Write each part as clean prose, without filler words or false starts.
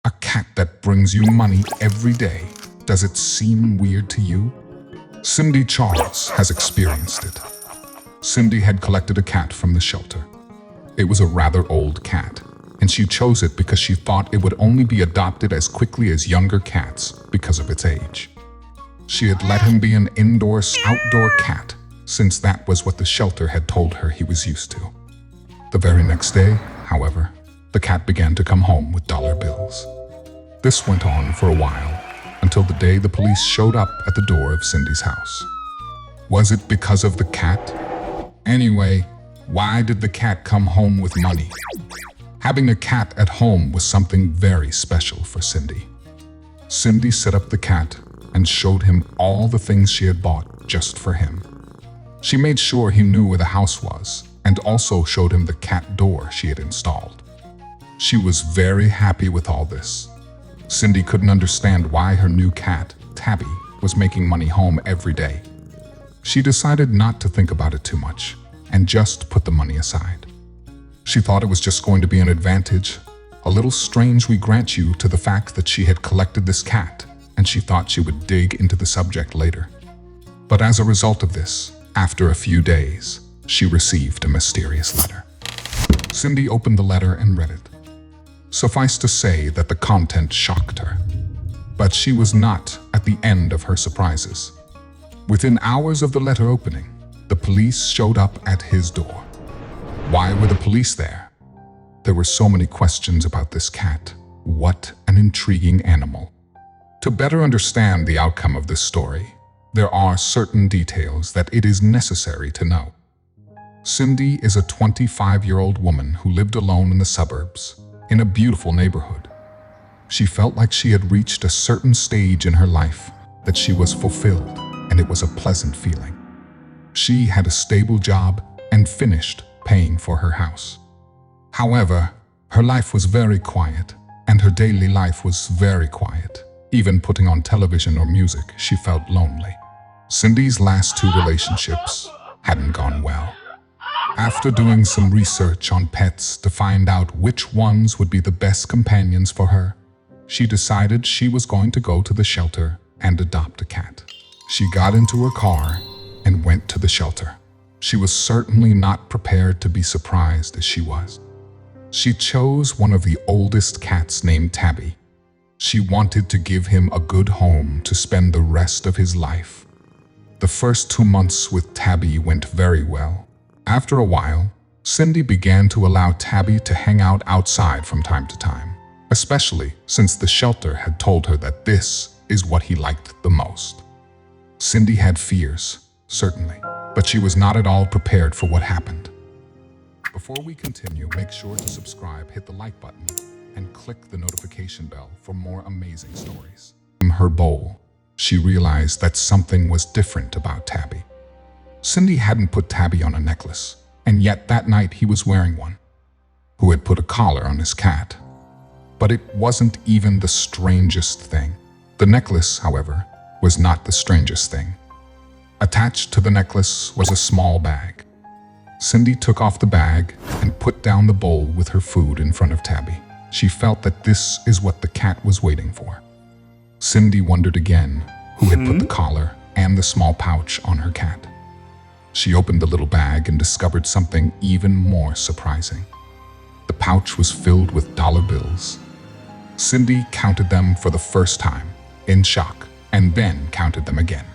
A cat that brings you money every day. Does it seem weird to you? Cindy Charles has experienced it. Cindy had collected a cat from the shelter. It was a rather old cat, and she chose it because she thought it would only be adopted as quickly as younger cats because of its age. She had let him be an outdoor cat, since that was what the shelter had told her he was used to. The very next day, however, the cat began to come home with dollar bills. This went on for a while, until the day the police showed up at the door of Cindy's house. Was it because of the cat? Anyway, why did the cat come home with money? Having a cat at home was something very special for Cindy. Cindy set up the cat and showed him all the things she had bought just for him. She made sure he knew where the house was and also showed him the cat door she had installed. She was very happy with all this. Cindy couldn't understand why her new cat, Tabby, was making money home every day. She decided not to think about it too much and just put the money aside. She thought it was just going to be an advantage, a little strange, we grant you, to the fact that she had collected this cat, and she thought she would dig into the subject later. But as a result of this, after a few days, she received a mysterious letter. Cindy opened the letter and read it. Suffice to say that the content shocked her. But she was not at the end of her surprises. Within hours of the letter opening, the police showed up at his door. Why were the police there? There were so many questions about this cat. What an intriguing animal. To better understand the outcome of this story, there are certain details that it is necessary to know. Cindy is a 25-year-old woman who lived alone in the suburbs, in a beautiful neighborhood. She felt like she had reached a certain stage in her life, that she was fulfilled, and it was a pleasant feeling. She had a stable job and finished paying for her house. However, her life was very quiet, and her daily life was very quiet. Even putting on television or music, she felt lonely. Cindy's last two relationships hadn't gone well. After doing some research on pets to find out which ones would be the best companions for her, she decided she was going to go to the shelter and adopt a cat. She got into her car and went to the shelter. She was certainly not prepared to be surprised as she was. She chose one of the oldest cats named Tabby. She wanted to give him a good home to spend the rest of his life. The first 2 months with Tabby went very well. After a while, Cindy began to allow Tabby to hang out outside from time to time, especially since the shelter had told her that this is what he liked the most. Cindy had fears, certainly, but she was not at all prepared for what happened. Before we continue, make sure to subscribe, hit the like button, and click the notification bell for more amazing stories. In her bowl, she realized that something was different about Tabby. Cindy hadn't put Tabby on a necklace, and yet that night he was wearing one. Who had put a collar on his cat? But it wasn't even the strangest thing. The necklace, however, was not the strangest thing. Attached to the necklace was a small bag. Cindy took off the bag and put down the bowl with her food in front of Tabby. She felt that this is what the cat was waiting for. Cindy wondered again who had put the collar and the small pouch on her cat. She opened the little bag and discovered something even more surprising. The pouch was filled with dollar bills. Cindy counted them for the first time, in shock, and then counted them again.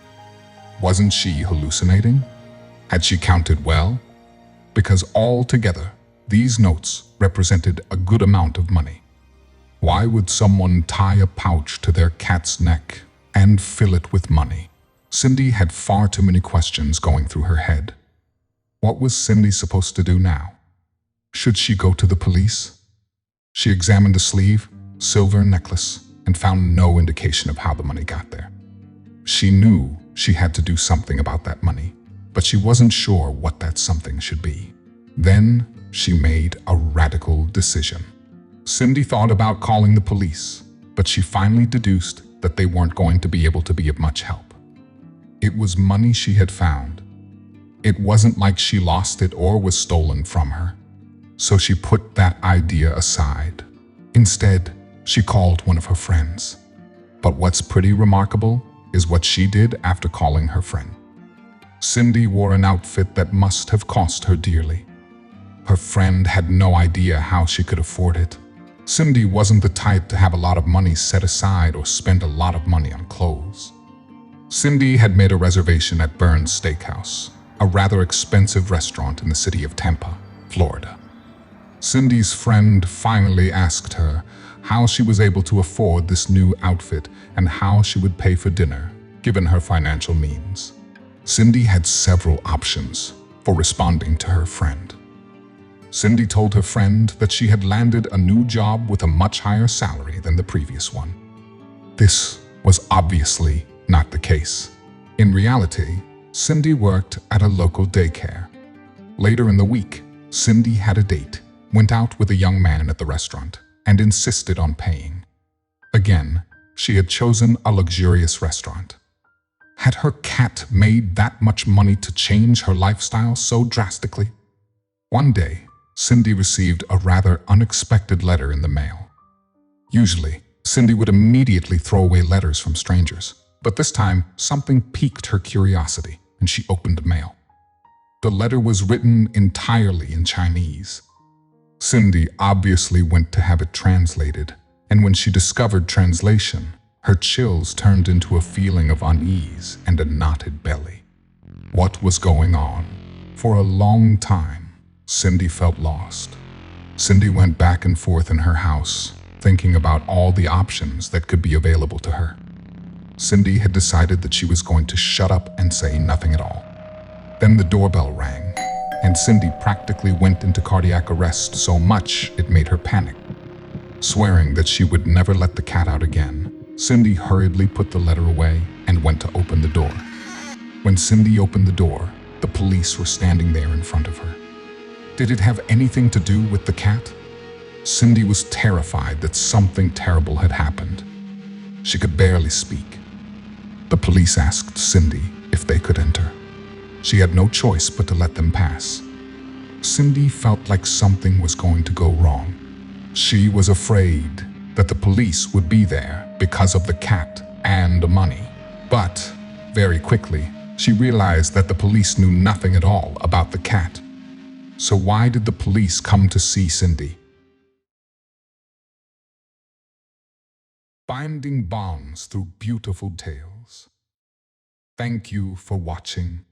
Wasn't she hallucinating? Had she counted well? Because all together, these notes represented a good amount of money. Why would someone tie a pouch to their cat's neck and fill it with money? Cindy had far too many questions going through her head. What was Cindy supposed to do now? Should she go to the police? She examined the sleeve, silver necklace, and found no indication of how the money got there. She knew she had to do something about that money, but she wasn't sure what that something should be. Then she made a radical decision. Cindy thought about calling the police, but she finally deduced that they weren't going to be able to be of much help. It was money she had found. It wasn't like she lost it or was stolen from her. So she put that idea aside. Instead, She called one of her friends. But what's pretty remarkable is what she did after calling her friend. Cindy wore an outfit that must have cost her dearly. Her friend had no idea how she could afford it. Cindy wasn't the type to have a lot of money set aside or spend a lot of money on clothes. Cindy had made a reservation at Burns Steakhouse, a rather expensive restaurant in the city of Tampa, Florida. Cindy's friend finally asked her how she was able to afford this new outfit and how she would pay for dinner, given her financial means. Cindy had several options for responding to her friend. Cindy told her friend that she had landed a new job with a much higher salary than the previous one. This was obviously not the case. In reality, Cindy worked at a local daycare. Later in the week, Cindy had a date, went out with a young man at the restaurant, and insisted on paying. Again, she had chosen a luxurious restaurant. Had her cat made that much money to change her lifestyle so drastically? One day, Cindy received a rather unexpected letter in the mail. Usually, Cindy would immediately throw away letters from strangers, but this time something piqued her curiosity and she opened the mail. The letter was written entirely in Chinese. Cindy obviously went to have it translated, and when she discovered translation, her chills turned into a feeling of unease and a knotted belly. What was going on? For a long time, Cindy felt lost. Cindy went back and forth in her house, thinking about all the options that could be available to her. Cindy had decided that she was going to shut up and say nothing at all. Then the doorbell rang, and Cindy practically went into cardiac arrest so much it made her panic. Swearing that she would never let the cat out again, Cindy hurriedly put the letter away and went to open the door. When Cindy opened the door, the police were standing there in front of her. Did it have anything to do with the cat? Cindy was terrified that something terrible had happened. She could barely speak. The police asked Cindy if they could enter. She had no choice but to let them pass. Cindy felt like something was going to go wrong. She was afraid that the police would be there because of the cat and the money. But very quickly, she realized that the police knew nothing at all about the cat. So why did the police come to see Cindy? Finding bonds through beautiful tales. Thank you for watching.